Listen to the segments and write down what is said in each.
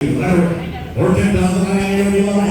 Working down the line, you'll be like,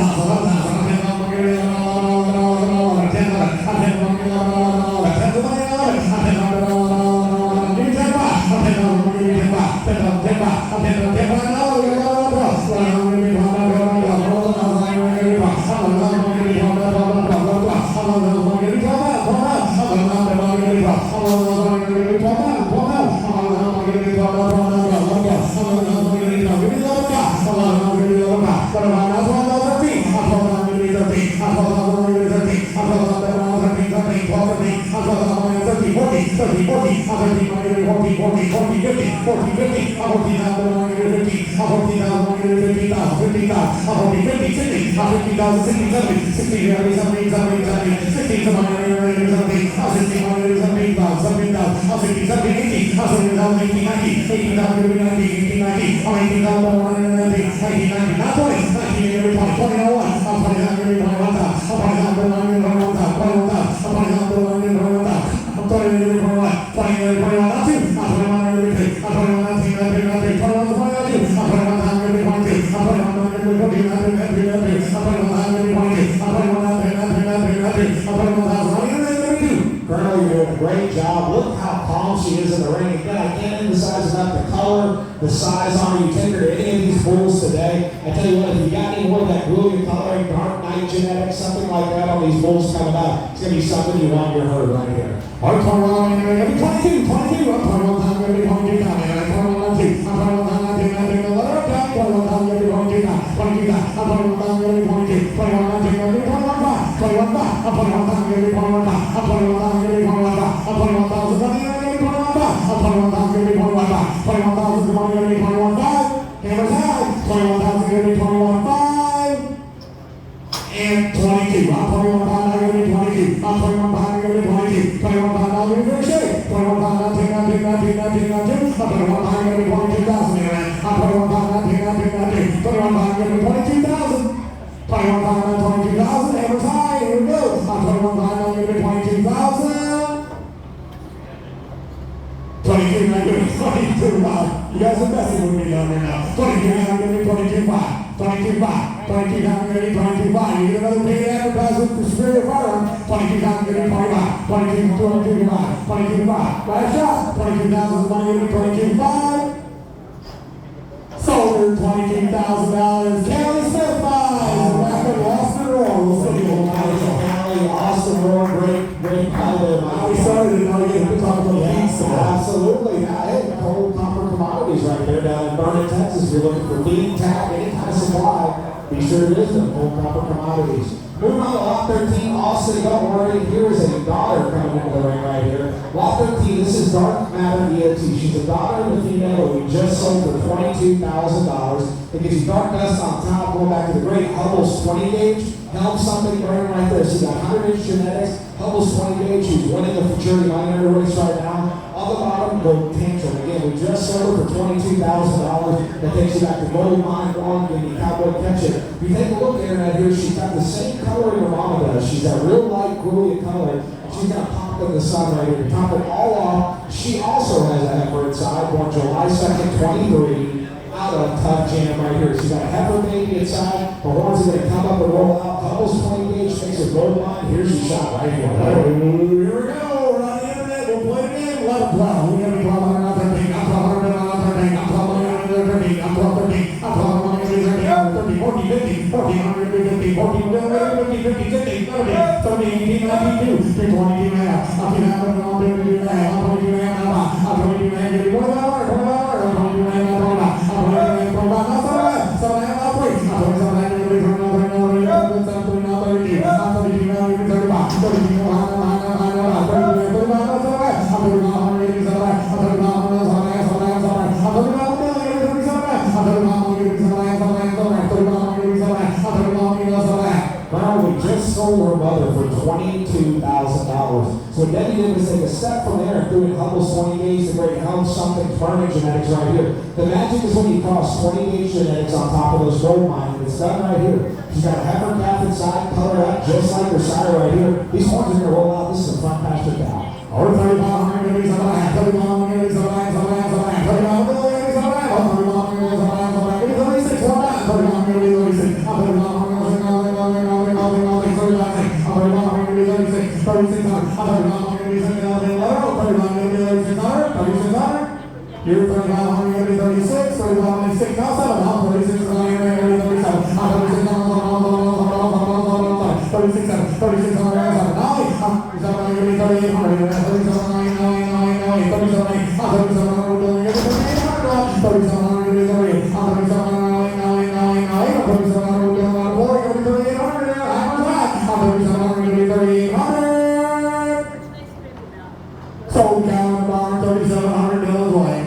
Colonel, you're doing a great job. Look how calm she is in the ring. Again, I can't emphasize enough the color, the size on her. You take her to any of these bulls today. I tell you what, if you got any more of that brilliant coloring, Dark Knight genetics, something like that on these bulls coming out, it's going to be something you want in your herd right here. All right, 22, 22, I'm talking about time, every 22 time, and I'm talking about 2, I'm talking about time, I'm talking about 2, I'm talking about time, every 22 time, 22 time, I'm talking about time, every 22, 21, I'm talking about 21, 21, I'm talking about time, every 21, I'm talking about time, every 21, I'm talking about 1,000, every 21, I'm talking about time, every 21, 21,000, every 21, 5, camera side, 21,000, every 21, 5, and 22, I'm talking about time, every 22, I'm talking about time, every 22, 21 time, I'll be very safe, 21 time, I'm talking about 22,000, I'm talking about time, every 22,000, I'm talking about time, 21 time, every 22,000. 21 time, 22,000, every time, here we go. I'm 21 time, every 22,000. 22, not good. 22, 5. You guys are messing with me down there now. 22 time, every 22, 5. 22, 5. 22 time, every 22, 5. You get another paid advertisement for Superior Firearm. 22 time, every 25. 22, 22, 5. 22, 5. Last shot. 22,000 money, every 22, 5. Sold her $22,000. Kelly Smith buys. Back in Austin Roar. We'll see you on Kelly, Austin Roar, great pilot. How we started it, now you get to talk about things. Absolutely. Hey, Cold Copper Commodities right there down in Vernon, Texas. If you're looking for lead, tag, any kind of supply, be sure to visit Cold Copper Commodities. Moving on to Lot 13, Austin, don't worry, here is a daughter coming into the ring right here. Lot 13, this is Dark Matter EOT. She's a daughter of the female that we just sold for $22,000. It gives you dark dust on top, going back to the great Hubbell's 20 gauge. Help somebody burn right there. She's got 100-inch genetics, Hubbell's 20 gauge. She's winning the futurity minor race right now. On the bottom, Gold Tantrum. Again, we just sold her for $22,000. That takes you back to Gold Mine, One, and the Cowboy Catch It. If you take a look at her right here, she's got the same color your mama does. She's got real light, brilliant color. She's going to pop in the sun right here. Top it all off. She also has a heifer inside, born July 2nd, 23. Out of Tough Jam right here. She's got a heifer baby inside. Her horns are going to come up and roll out. Hubbell's 20 gauge makes her Gold Mine. Here's your shot right here. Here we go. We're on the internet. We'll play the game. Let it play. We're going to play on another thing. I'm talking about another thing. I'm talking about another thing. I'm talking about 30, 40, 50, 40, 150, 40, 50, 50, 50, 30, 30, 18, 19, 2, 20, I'm 22 and I'm 22 and I'm 22 and I'm 22 and we just sold her mother for $22,000. So what Debbie did was take a step from there and doing Hubbell's 20 gauge, the great Helm something burning genetics right here. The magic is when you cross 20 gauge genetics on top of those Gold Mine, and it's done right here. She's got a heifer calf inside, colored up just like her sire right here. These horns are going to roll out. This is a front pasture cow. $35,000, So down bar, $3,700 away.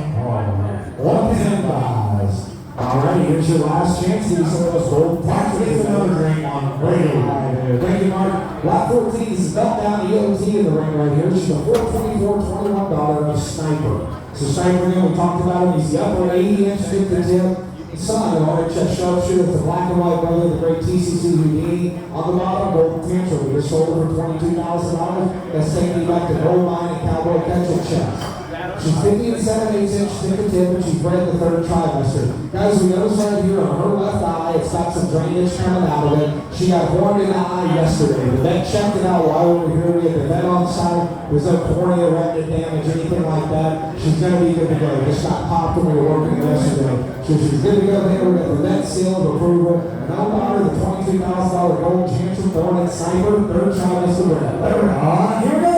One pin buys. Alright, here's your last chance to use some of those gold tax. Here's another drink on radio. Thank you, Mark. Lot 14 is belt down EOT in the ring right here. She's a $424.21 Sniper. So Sniper, again, we talked about him. He's the upper 80-inch tip-to-tip son of RHS Sharpshooter with the black and white brother, the great TCC Houdini. On the bottom, Golden Tantrum. We just sold her for $22,000. That's taking you back to Gold Mine and Cowboy Ketchup Chest. She's 50 and 7/8 inch thick and tip, and she's bred the third trimester. Guys, we notice right here on her left eye, it's got some drainage coming out of it. She got horned in the eye yesterday. The vet checked it out while we were here. We had the vet on site. There's no cornea, retina damage, anything like that. She's going to be good to go. Just got popped when we were working yesterday. So she's good to go there. We got the vet seal of approval. And I'll honor the $22,000 Gold Tantrum Thornet Sniper, third trimester bred. Here we go.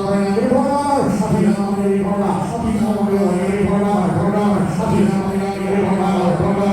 I'm